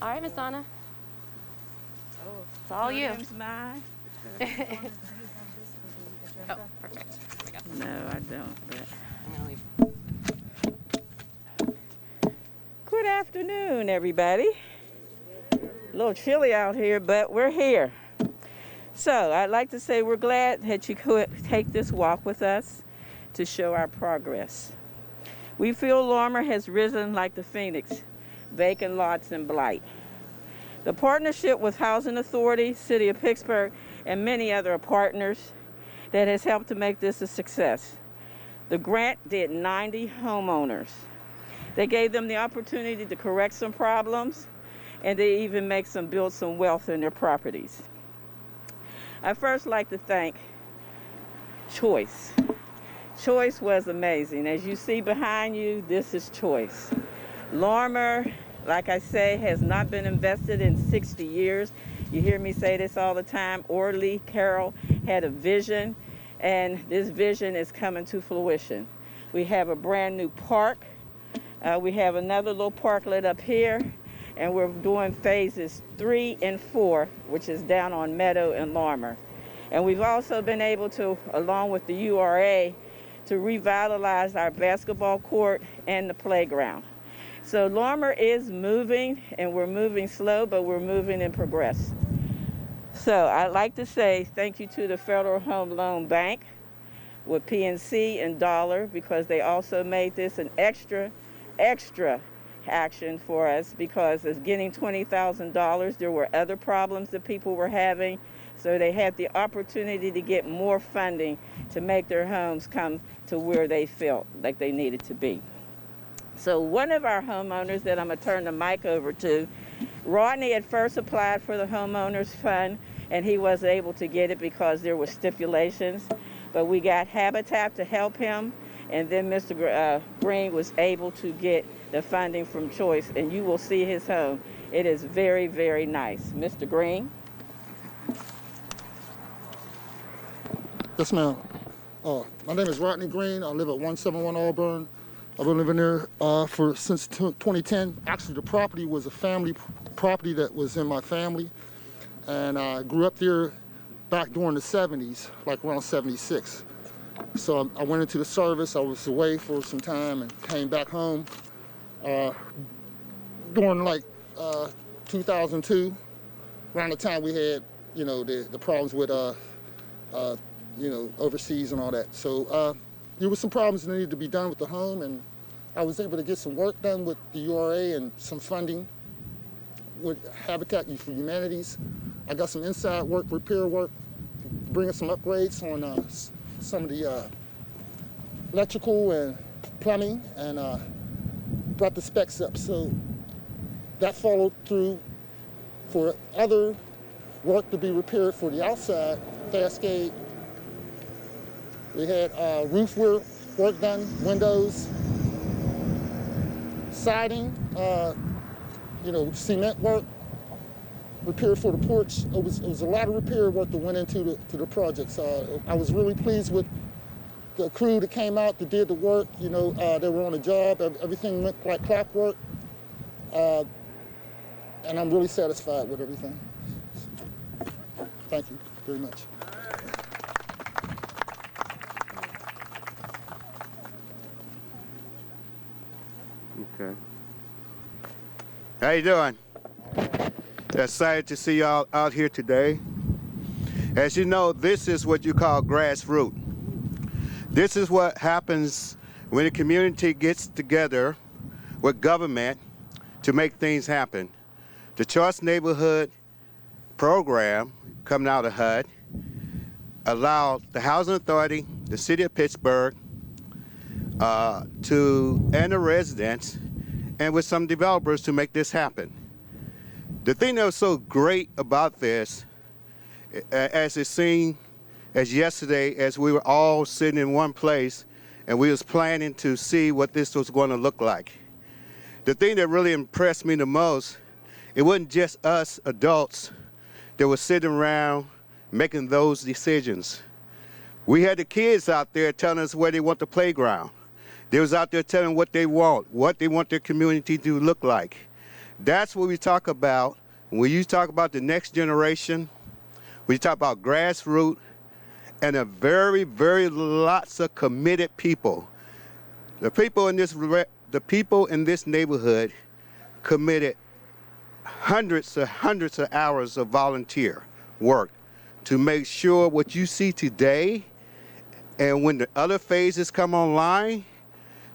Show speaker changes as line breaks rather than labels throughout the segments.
All right, Miss Donna.
Oh,
It's all you.
Mine.
Oh, perfect. There we go.
No, I don't. But...
I'm gonna leave.
Good afternoon, everybody. A little chilly out here, but we're here. So I'd like to say we're glad that you could take this walk with us to show our progress. We feel Larimer has risen like the phoenix, vacant lots and blight. The partnership with Housing Authority, City of Pittsburgh, and many other partners that has helped to make this a success. The grant did 90 homeowners. They gave them the opportunity to correct some problems, and they even make some build some wealth in their properties. I first like to thank Choice. Choice was amazing. As you see behind you, this is Choice. Larimer, like I say, has not been invested in 60 years. You hear me say this all the time. Orly Carroll had a vision, and this vision is coming to fruition. We have a brand new park. We have another little parklet up here, and we're doing phases 3 and 4, which is down on Meadow and Larimer. And we've also been able to, along with the URA, to revitalize our basketball court and the playground. So Larimer is moving, and we're moving slow, but we're moving in progress. So I'd like to say thank you to the Federal Home Loan Bank with PNC and Dollar, because they also made this an extra action for us, because of getting $20,000. There were other problems that people were having, so they had the opportunity to get more funding to make their homes come to where they felt like they needed to be. So one of our homeowners that I'm going to turn the mic over to, Rodney had first applied for the homeowners fund, and he wasn't able to get it because there were stipulations, but we got Habitat to help him, and then Mr. Green was able to get the funding from Choice, and you will see his home. It is very, very nice. Mr. Green?
Yes, ma'am. My name is Rodney Green. I live at 171 Auburn. I've been living there since 2010. Actually, the property was a family property that was in my family, and I grew up there back during the 70s, like around 76. So I went into the service. I was away for some time and came back home during like 2002, around the time we had, the problems with, overseas and all that. So there were some problems that needed to be done with the home, and I was able to get some work done with the URA and some funding with Habitat for Humanities. I got some inside work, repair work, bringing some upgrades on some of the electrical and plumbing, and brought the specs up. So that followed through for other work to be repaired for the outside facade. We had roof work done, windows, siding, cement work, repair for the porch. It was a lot of repair work that went into the project. So I was really pleased with the crew that came out that did the work. They were on the job. Everything went like clockwork, and I'm really satisfied with everything. Thank you very much.
Okay. How you doing? Excited to see y'all out here today. As you know, this is what you call grassroots. This is what happens when the community gets together with government to make things happen. The Choice Neighborhood program coming out of HUD allowed the Housing Authority, the City of Pittsburgh, and the residents, and with some developers to make this happen. The thing that was so great about this, as it seemed as yesterday, as we were all sitting in one place and we was planning to see what this was going to look like. The thing that really impressed me the most, it wasn't just us adults that were sitting around making those decisions. We had the kids out there telling us where they want the playground. They was out there telling what they want their community to look like. That's what we talk about when you talk about the next generation. We talk about grassroots and a very, very lots of committed people. The people in this neighborhood committed hundreds of hours of volunteer work to make sure what you see today and when the other phases come online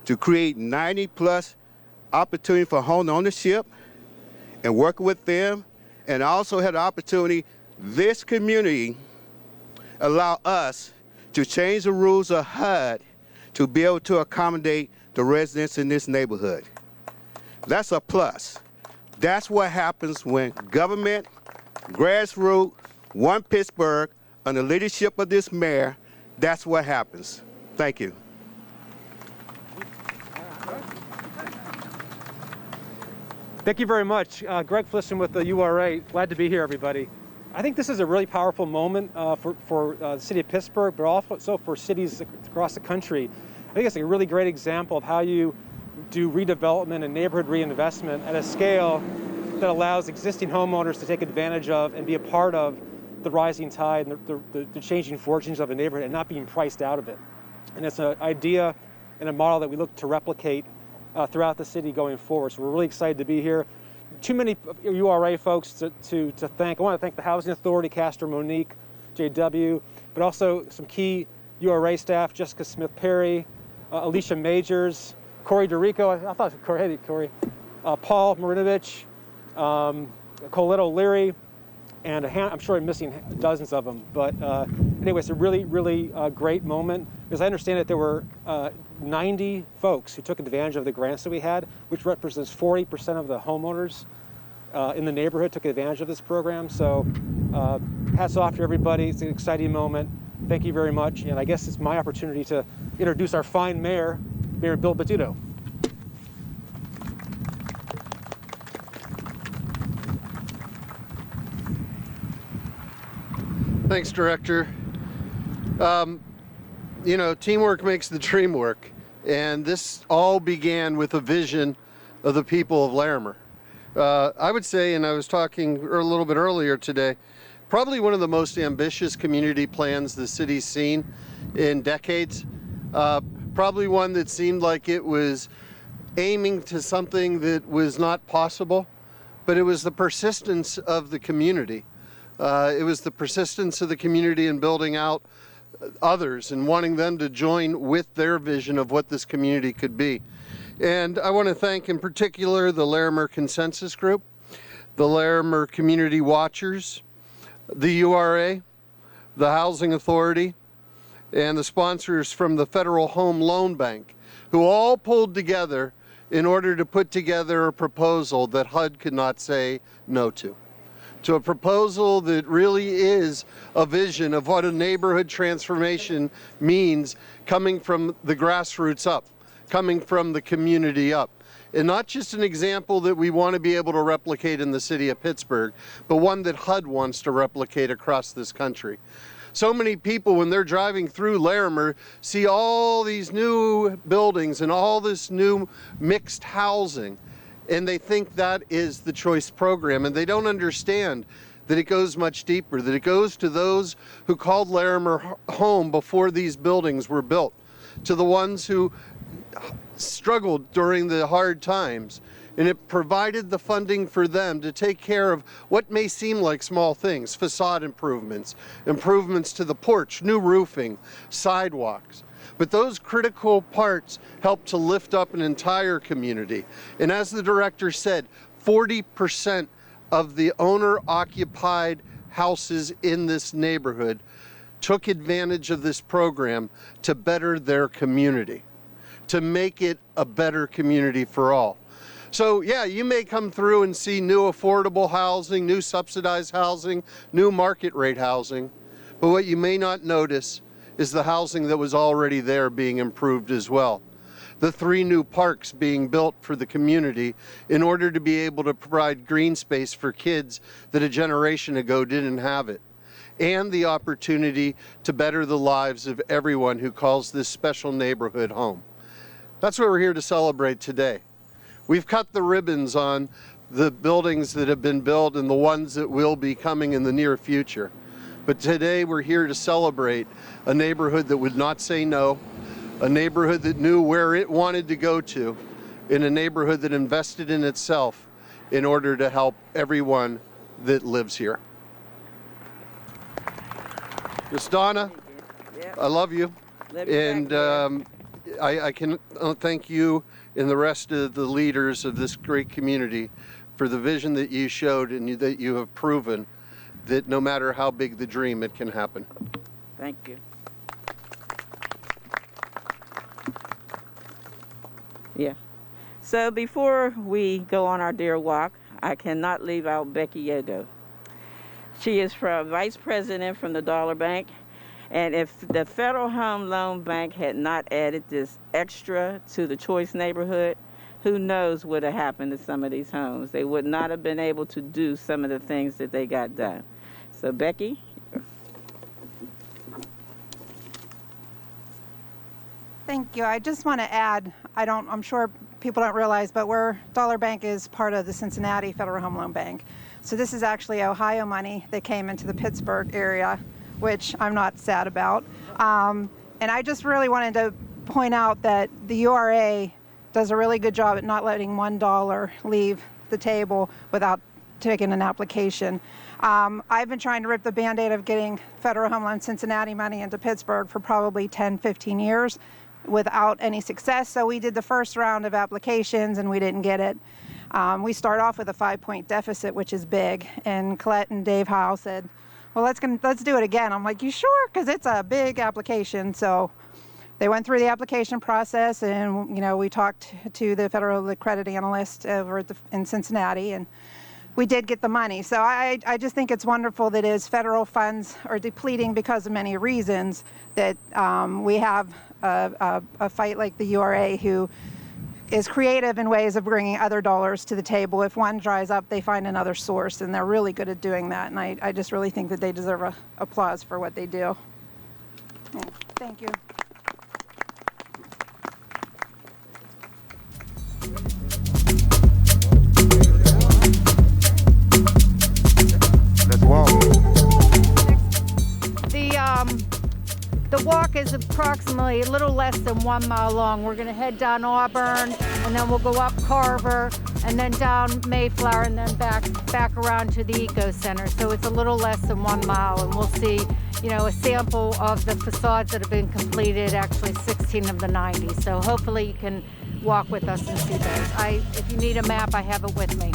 to create 90+ opportunity for home ownership and working with them, and also had the opportunity, this community allow us to change the rules of HUD to be able to accommodate the residents in this neighborhood. That's a plus. That's what happens when government, grassroots, One Pittsburgh, under the leadership of this mayor, that's what happens. Thank you.
Thank you very much. Greg Flisson with the URA. Glad to be here, everybody. I think this is a really powerful moment for the city of Pittsburgh, but also for cities across the country. I think it's a really great example of how you do redevelopment and neighborhood reinvestment at a scale that allows existing homeowners to take advantage of and be a part of the rising tide and the changing fortunes of a neighborhood and not being priced out of it. And it's an idea and a model that we look to replicate throughout the city going forward. So we're really excited to be here. Too many URA folks to thank. I want to thank the Housing Authority, Castor Monique, JW, but also some key URA staff, Jessica Smith-Perry, Alicia Majors, Corey DeRico, I thought Corey, hey, Corey, Paul Marinovich, Colette O'Leary, and I'm sure I'm missing dozens of them. But anyway, it's a really, really great moment. As I understand it, there were 90 folks who took advantage of the grants that we had, which represents 40% of the homeowners in the neighborhood took advantage of this program. So hats off to everybody. It's an exciting moment. Thank you very much. And I guess it's my opportunity to introduce our fine mayor, Mayor Bill Peduto.
Thanks, Director. You know, teamwork makes the dream work, and this all began with a vision of the people of Larimer. I would say, and I was talking a little bit earlier today, probably one of the most ambitious community plans the city's seen in decades. Probably one that seemed like it was aiming to something that was not possible, but it was the persistence of the community. It was the persistence of the community in building out others and wanting them to join with their vision of what this community could be. And I want to thank in particular the Larimer Consensus Group, the Larimer Community Watchers, the URA, the Housing Authority, and the sponsors from the Federal Home Loan Bank, who all pulled together in order to put together a proposal that HUD could not say no to a proposal that really is a vision of what a neighborhood transformation means, coming from the grassroots up, coming from the community up. And not just an example that we want to be able to replicate in the city of Pittsburgh, but one that HUD wants to replicate across this country. So many people, when they're driving through Larimer, see all these new buildings and all this new mixed housing, and they think that is the choice program, and they don't understand that it goes much deeper, that it goes to those who called Larimer home before these buildings were built, to the ones who struggled during the hard times, and it provided the funding for them to take care of what may seem like small things: facade improvements, improvements to the porch, new roofing, sidewalks. But those critical parts help to lift up an entire community. And as the director said, 40% of the owner-occupied houses in this neighborhood took advantage of this program to better their community, to make it a better community for all. So yeah, you may come through and see new affordable housing, new subsidized housing, new market rate housing, but what you may not notice is the housing that was already there being improved as well. The 3 new parks being built for the community in order to be able to provide green space for kids that a generation ago didn't have it. And the opportunity to better the lives of everyone who calls this special neighborhood home. That's what we're here to celebrate today. We've cut the ribbons on the buildings that have been built and the ones that will be coming in the near future. But today we're here to celebrate a neighborhood that would not say no, a neighborhood that knew where it wanted to go to, in a neighborhood that invested in itself in order to help everyone that lives here. Miss Donna, I love you. And I can thank you and the rest of the leaders of this great community for the vision that you showed and that you have proven that no matter how big the dream, it can happen.
Thank you. Yeah. So before we go on our dear walk, I cannot leave out Becky Yogo. She is Vice President from the Dollar Bank. And if the Federal Home Loan Bank had not added this extra to the Choice neighborhood, who knows what would have happened to some of these homes. They would not have been able to do some of the things that they got done. So Becky.
Thank you. I just want to add, I'm sure people don't realize, but Dollar Bank is part of the Cincinnati Federal Home Loan Bank. So this is actually Ohio money that came into the Pittsburgh area, which I'm not sad about. And I just really wanted to point out that the URA does a really good job at not letting $1 leave the table without taking an application. I've been trying to rip the Band-Aid of getting Federal Home Loan Cincinnati money into Pittsburgh for probably 10, 15 years without any success. So we did the first round of applications and we didn't get it. We start off with a 5-point deficit, which is big. And Colette and Dave Howe said, well, let's do it again. I'm like, you sure? Because it's a big application. So they went through the application process, and we talked to the federal credit analyst over in Cincinnati, and we did get the money. So I just think it's wonderful that as federal funds are depleting because of many reasons, that we have a fight like the URA, who is creative in ways of bringing other dollars to the table. If one dries up, they find another source, and they're really good at doing that. And I just really think that they deserve applause for what they do. Yeah. Thank you.
Let's walk.
The walk is approximately a little less than 1 mile long. We're going to head down Auburn, and then we'll go up Carver, and then down Mayflower, and then back around to the Eco Center. So it's a little less than 1 mile, and we'll see, a sample of the facades that have been completed, actually 16 of the 90. So hopefully you can walk with us and see those. If you need a map, I have it with me.